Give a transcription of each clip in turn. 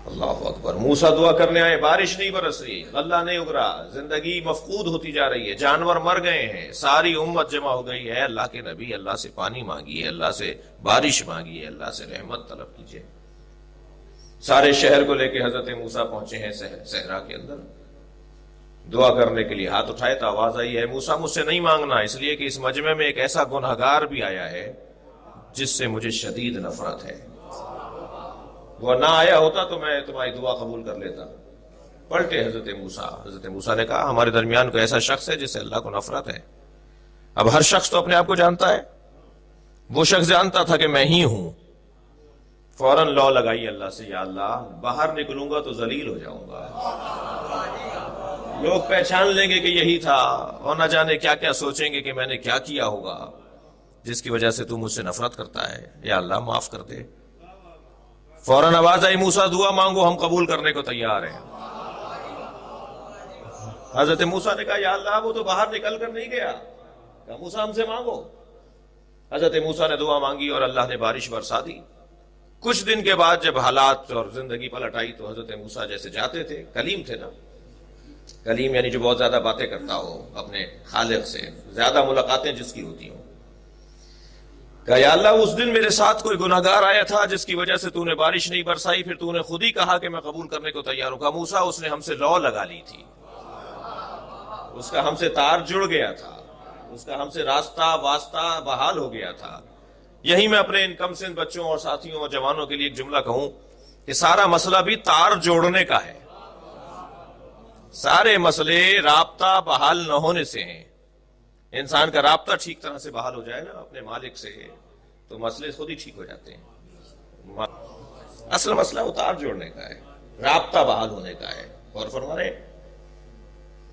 اللہ اکبر. موسیٰ دعا کرنے آئے، بارش نہیں برس رہی، اللہ نہیں اگ رہا، زندگی مفقود ہوتی جا رہی ہے، جانور مر گئے ہیں، ساری امت جمع ہو گئی ہے. اللہ کے نبی، اللہ سے پانی مانگیے، اللہ سے بارش مانگیے، اللہ سے رحمت طلب کیجیے. سارے شہر کو لے کے حضرت موسیٰ پہنچے ہیں صحرا کے اندر دعا کرنے کے لیے. ہاتھ اٹھائے تو آواز آئی ہے موسیٰ مجھ سے نہیں مانگنا، اس لیے کہ اس مجمع میں ایک ایسا گنہگار بھی آیا ہے جس سے مجھے شدید نفرت ہے. وہ نہ آیا ہوتا تو میں تمہاری دعا قبول کر لیتا. پلٹے حضرت موسیٰ. حضرت موسیٰ نے کہا ہمارے درمیان کوئی ایسا شخص ہے جس سے اللہ کو نفرت ہے. اب ہر شخص تو اپنے آپ کو جانتا ہے، وہ شخص جانتا تھا کہ میں ہی ہوں. فوراً لو لگائی اللہ سے، یا اللہ باہر نکلوں گا تو ذلیل ہو جاؤں گا، لوگ پہچان لیں گے کہ یہی تھا، اور نہ جانے کیا کیا سوچیں گے کہ میں نے کیا کیا ہوگا جس کی وجہ سے تو مجھ سے نفرت کرتا ہے. یا اللہ معاف کر دے. فوراً آواز آئی موسیٰ دعا مانگو، ہم قبول کرنے کو تیار ہیں. حضرت موسیٰ نے کہا یا اللہ وہ تو باہر نکل کر نہیں گیا. کہا موسیٰ ہم سے مانگو. حضرت موسیٰ نے دعا مانگی اور اللہ نے بارش برسا دی. کچھ دن کے بعد جب حالات اور زندگی پلٹ آئی تو حضرت موسیٰ جیسے جاتے تھے، کلیم تھے نا، کلیم یعنی جو بہت زیادہ باتیں کرتا ہو اپنے خالق سے، زیادہ ملاقاتیں جس کی ہوتی ہوں. کہا یا اللہ اس دن میرے ساتھ کوئی گناہگار آیا تھا جس کی وجہ سے تو نے بارش نہیں برسائی، پھر تو نے خود ہی کہا کہ میں قبول کرنے کو تیار ہوں. کہا موسیٰ اس نے ہم سے لو لگا لی تھی، اس کا ہم سے تار جڑ گیا تھا، اس کا ہم سے راستہ واسطہ بحال ہو گیا تھا. یہی میں اپنے ان کم سن بچوں اور ساتھیوں اور جوانوں کے لیے ایک جملہ کہوں کہ سارا مسئلہ بھی تار جوڑنے کا ہے. سارے مسئلے رابطہ بحال نہ ہونے سے ہیں. انسان کا رابطہ ٹھیک طرح سے بحال ہو جائے نا اپنے مالک سے تو مسئلے خود ہی ٹھیک ہو جاتے ہیں. اصل مسئلہ وہ تار جوڑنے کا ہے، رابطہ بحال ہونے کا ہے. اور فرما رہے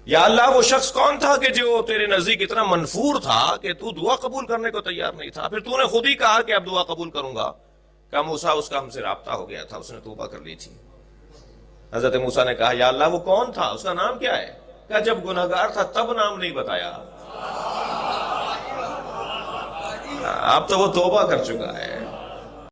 یا اللہ وہ شخص کون تھا کہ جو تیرے نزدیک اتنا منفور تھا کہ تو دعا قبول کرنے کو تیار نہیں تھا، پھر تو نے خود ہی کہا کہ اب دعا قبول کروں گا. کہا موسیٰ اس کا ہم سے رابطہ ہو گیا تھا، اس نے توبہ کر لی تھی. حضرت موسیٰ نے کہا یا اللہ وہ کون تھا، اس کا نام کیا ہے؟ کہا جب گناہگار تھا تب نام نہیں بتایا، اب تو وہ توبہ کر چکا ہے،